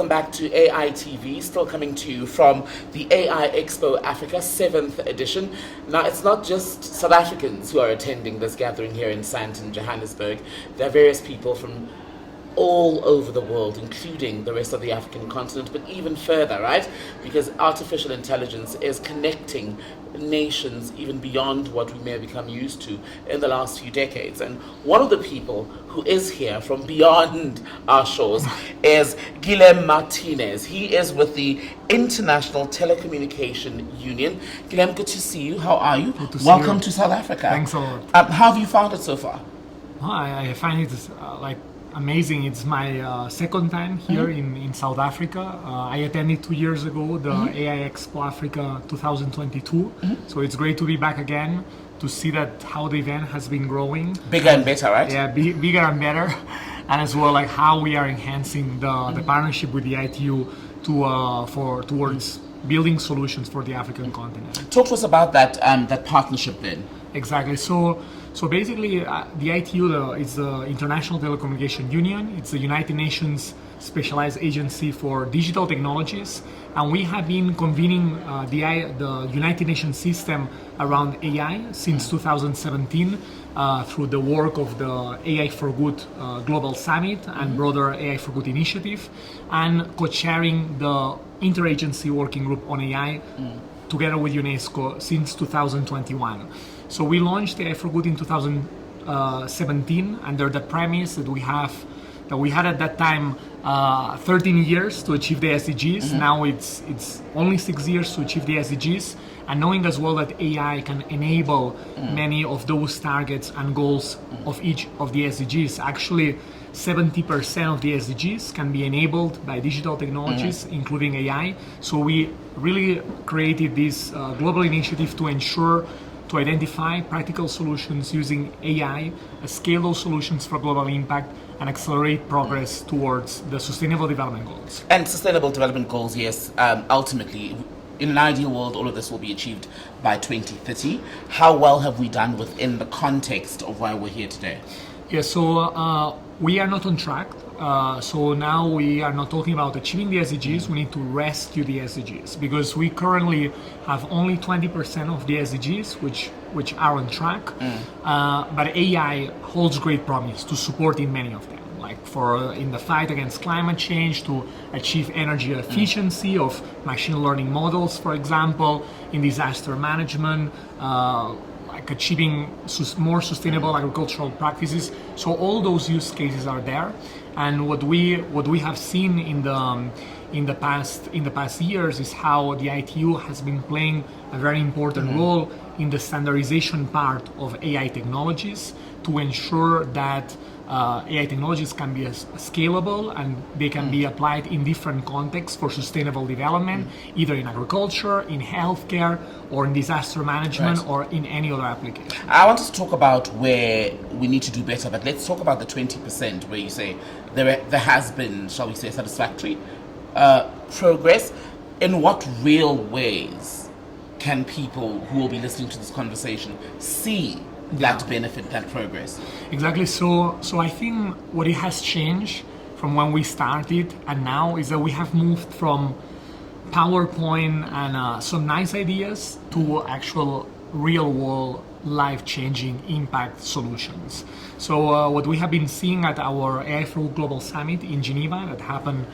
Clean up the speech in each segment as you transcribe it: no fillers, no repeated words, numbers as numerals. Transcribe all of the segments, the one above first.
welcome back to AI TV, still coming to you from the AI Expo Africa 7th edition. Now, it's not just South Africans who are attending this gathering here in Sandton, Johannesburg. There are various people from all over the world, including the rest of the African continent, but even further, right? Because artificial intelligence is connecting nations even beyond what we may have become used to in the last few decades. And one of the people who is here from beyond our shores is Guillem Martínez. He is with the International Telecommunication Union. Guillem, good to see you. How are you? Good to see Welcome you. to South Africa. Thanks a lot. How have you found it so far? I find it amazing. It's my second time here in South Africa. I attended 2 years ago the AI Expo Africa 2022. So it's great to be back again to see that how the event has been growing. Bigger and better, right? Yeah, bigger and better. And as well, like how we are enhancing the partnership with the ITU towards building solutions for the African continent. Talk to us about that partnership then. Exactly. So basically, the ITU is the International Telecommunication Union. It's the United Nations specialized agency for digital technologies, and we have been convening the United Nations system around AI since 2017 through the work of the AI4Good Global Summit and broader AI4Good initiative, and co-chairing the interagency working group on AI together with UNESCO since 2021. So we launched the AI4Good in 2017 under the premise that we had at that time 13 years to achieve the SDGs. Now it's only 6 years to achieve the SDGs, and knowing as well that AI can enable many of those targets and goals of each of the SDGs. Actually, 70% of the SDGs can be enabled by digital technologies, including AI. So we really created this global initiative to identify practical solutions using AI, scale those solutions for global impact, and accelerate progress towards the Sustainable Development Goals. And Sustainable Development Goals, yes, ultimately, in an ideal world, all of this will be achieved by 2030. How well have we done within the context of why we're here today? Yeah, so we are not on track. So now we are not talking about achieving the SDGs, we need to rescue the SDGs, because we currently have only 20% of the SDGs which are on track, but AI holds great promise to support in many of them, like in the fight against climate change, to achieve energy efficiency of machine learning models, for example, in disaster management, like achieving more sustainable agricultural practices. So all those use cases are there, and what we have seen in the past years is how the ITU has been playing a very important role in the standardization part of AI technologies to ensure that AI technologies can be scalable and they can be applied in different contexts for sustainable development, either in agriculture, in healthcare, or in disaster management, or in any other application. I want us to talk about where we need to do better, but let's talk about the 20% where you say there has been, shall we say, satisfactory progress. In what real ways can people who will be listening to this conversation see that benefit, that progress? Exactly. So I think what it has changed from when we started and now is that we have moved from PowerPoint and some nice ideas to actual real-world, life-changing impact solutions. So what we have been seeing at our AI4Good Global Summit in Geneva that happened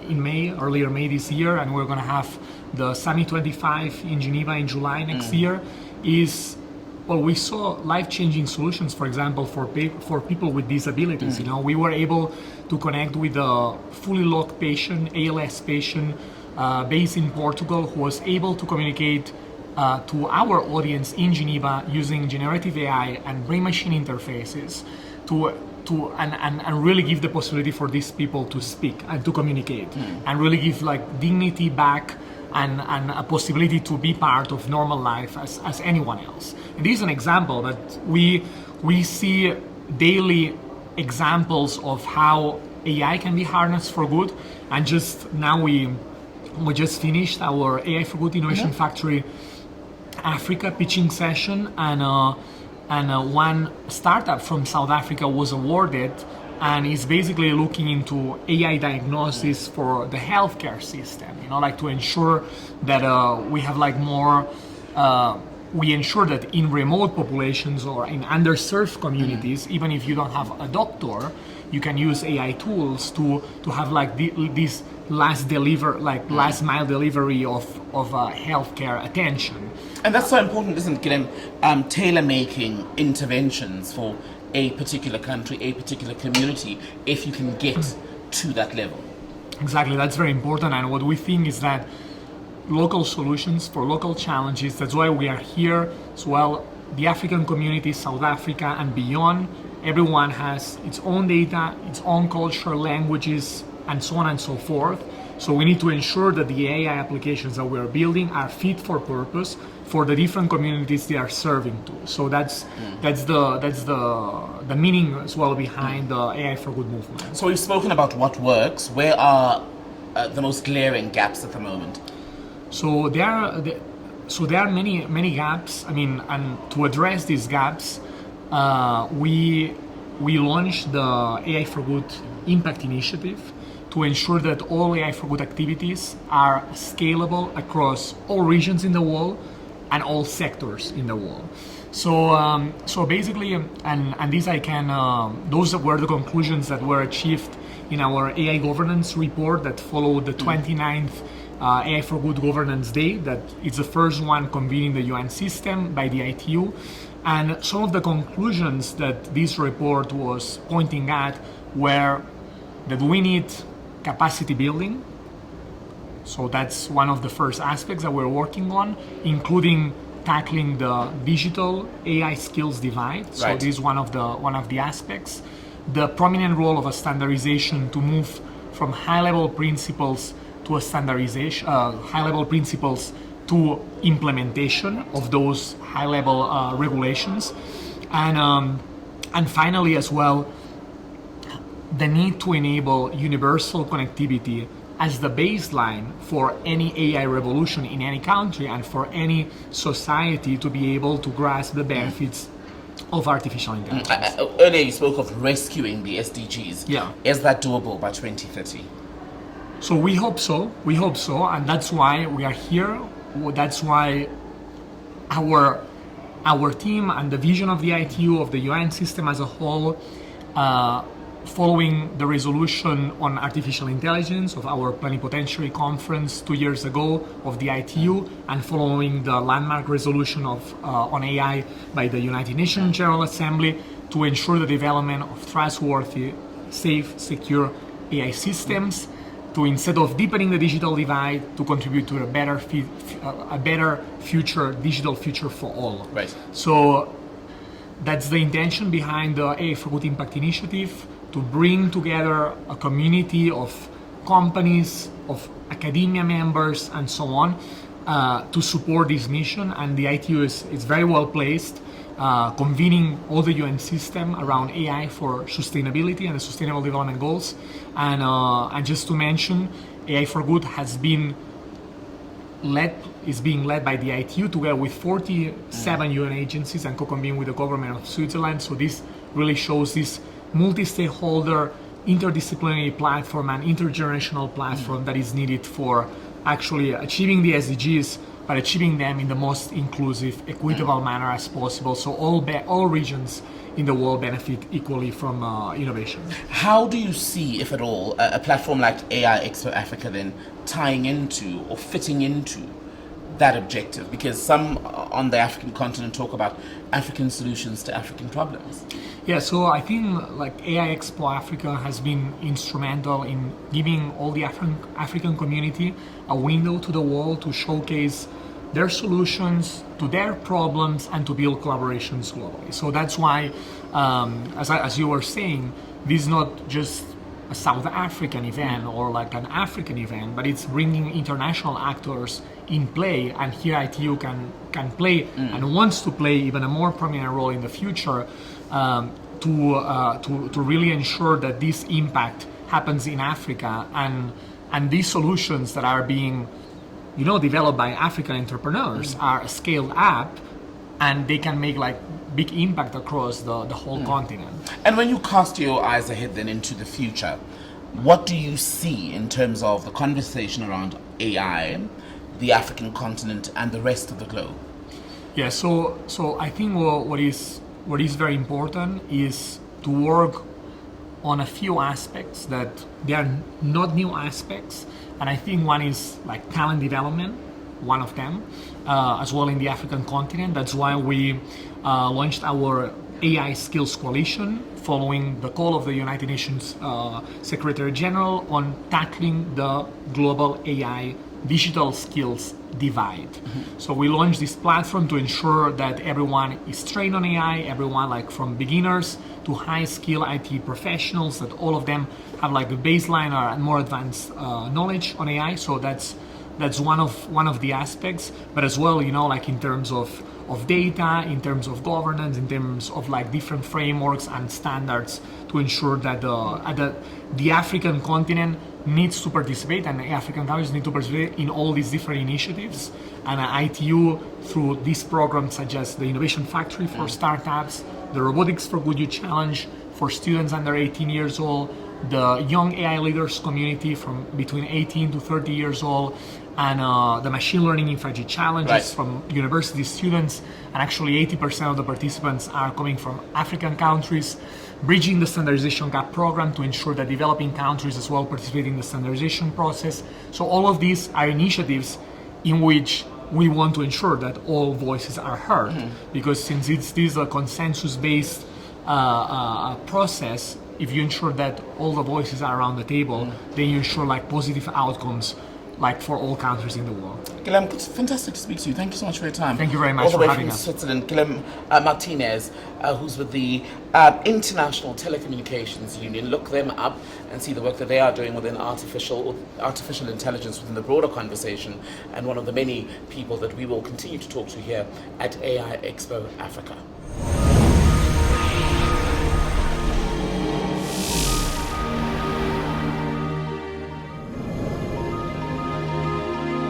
in earlier May this year, and we're going to have the Summit 25 in Geneva in July next year, is we saw life-changing solutions, for example, for people with disabilities. You know, we were able to connect with a fully locked patient, ALS patient, based in Portugal, who was able to communicate to our audience in Geneva using generative AI and brain-machine interfaces and really give the possibility for these people to speak and to communicate and really give like dignity back and a possibility to be part of normal life as anyone else. And this is an example that we see daily examples of how AI can be harnessed for good. And just now we just finished our AI4Good Innovation Factory Africa pitching session, and one startup from South Africa was awarded and it's basically looking into AI diagnosis for the healthcare system. Like to ensure that we have like more. We ensure that in remote populations or in underserved communities, even if you don't have a doctor, you can use AI tools to have like this last mile delivery of healthcare attention. And that's so important, isn't it, Guillem? Tailor-making interventions for a particular country, a particular community, if you can get to that level. Exactly, that's very important. And what we think is that local solutions for local challenges, that's why we are here as well. The African community, South Africa and beyond, everyone has its own data, its own culture, languages, and so on and so forth. So we need to ensure that the AI applications that we're building are fit for purpose for the different communities they are serving to. So that's the meaning as well behind the AI4Good movement. So we've spoken about what works. Where are the most glaring gaps at the moment? So there are many gaps. I mean, and to address these gaps, we launched the AI4Good Impact Initiative to ensure that all AI4Good activities are scalable across all regions in the world and all sectors in the world. So basically, and these those were the conclusions that were achieved in our AI governance report that followed the 29th AI4Good Governance Day. That it's the first one convened in the UN system by the ITU. And some of the conclusions that this report was pointing at were that we need capacity building. So that's one of the first aspects that we're working on, including tackling the digital AI skills divide. So Right. this is one of the aspects. The prominent role of a standardization to move from high-level principles to a standardization, high-level principles to implementation of those high-level regulations, and finally as well, the need to enable universal connectivity as the baseline for any AI revolution in any country and for any society to be able to grasp the benefits of artificial intelligence. Earlier you spoke of rescuing the SDGs. Yeah. Is that doable by 2030? So we hope so, and that's why we are here. That's why our team and the vision of the ITU, of the UN system as a whole, following the resolution on artificial intelligence of our plenipotentiary conference 2 years ago of the ITU, and following the landmark resolution on AI by the United Nations General Assembly, to ensure the development of trustworthy, safe, secure AI systems, to, instead of deepening the digital divide, to contribute to a better future, digital future for all. Right. So that's the intention behind the AI4Good Impact Initiative, to bring together a community of companies, of academia members, and so on, to support this mission. And the ITU is very well placed, convening all the UN system around AI for sustainability and the Sustainable Development Goals. And just to mention, AI4Good is being led by the ITU together with 47 UN agencies and co-convened with the government of Switzerland. So this really shows this multi-stakeholder, interdisciplinary platform and intergenerational platform that is needed for actually achieving the SDGs, but achieving them in the most inclusive, equitable manner as possible, so all regions in the world benefit equally from innovation. How do you see, if at all, a platform like AI Expo Africa then tying into or fitting into that objective? Because some on the African continent talk about African solutions to African problems. Yeah, so I think like AI Expo Africa has been instrumental in giving all the African community a window to the world to showcase their solutions to their problems and to build collaborations globally. So that's why, as you were saying, this is not just a South African event or like an African event, but it's bringing international actors in play, and here ITU can play and wants to play even a more prominent role in the future, to really ensure that this impact happens in Africa, and these solutions that are being developed by African entrepreneurs are scaled up, and they can make like big impact across the whole continent. And when you cast your eyes ahead then into the future, what do you see in terms of the conversation around AI, the African continent, and the rest of the globe? Yeah, so I think what is very important is to work on a few aspects that they are not new aspects, and I think one is like talent development, one of them, as well in the African continent. That's why we launched our AI Skills Coalition following the call of the United Nations Secretary General on tackling the global AI digital skills divide. So we launched this platform to ensure that everyone is trained on AI, everyone like from beginners to high skill IT professionals, that all of them have like a baseline or more advanced knowledge on AI. So that's one of the aspects, but as well, like in terms of data, in terms of governance, in terms of like different frameworks and standards to ensure that the African continent needs to participate, and African countries need to participate in all these different initiatives. And ITU, through these programs such as the Innovation Factory for startups, the Robotics for Good Youth Challenge for students under 18 years old, the Young AI Leaders Community from between 18 to 30 years old, and the Machine Learning Infrastructure Challenges from university students, and actually 80% of the participants are coming from African countries, bridging the standardization gap program to ensure that developing countries as well participate in the standardization process. So all of these are initiatives in which we want to ensure that all voices are heard, because since this is a consensus-based process, if you ensure that all the voices are around the table, then you ensure like positive outcomes like for all countries in the world. Guillem, it's fantastic to speak to you. Thank you so much for your time. Thank you very much for having us. All having the way us. from Switzerland, Guillem Martínez, who's with the International Telecommunications Union. Look them up and see the work that they are doing within artificial intelligence within the broader conversation, and one of the many people that we will continue to talk to here at AI Expo Africa.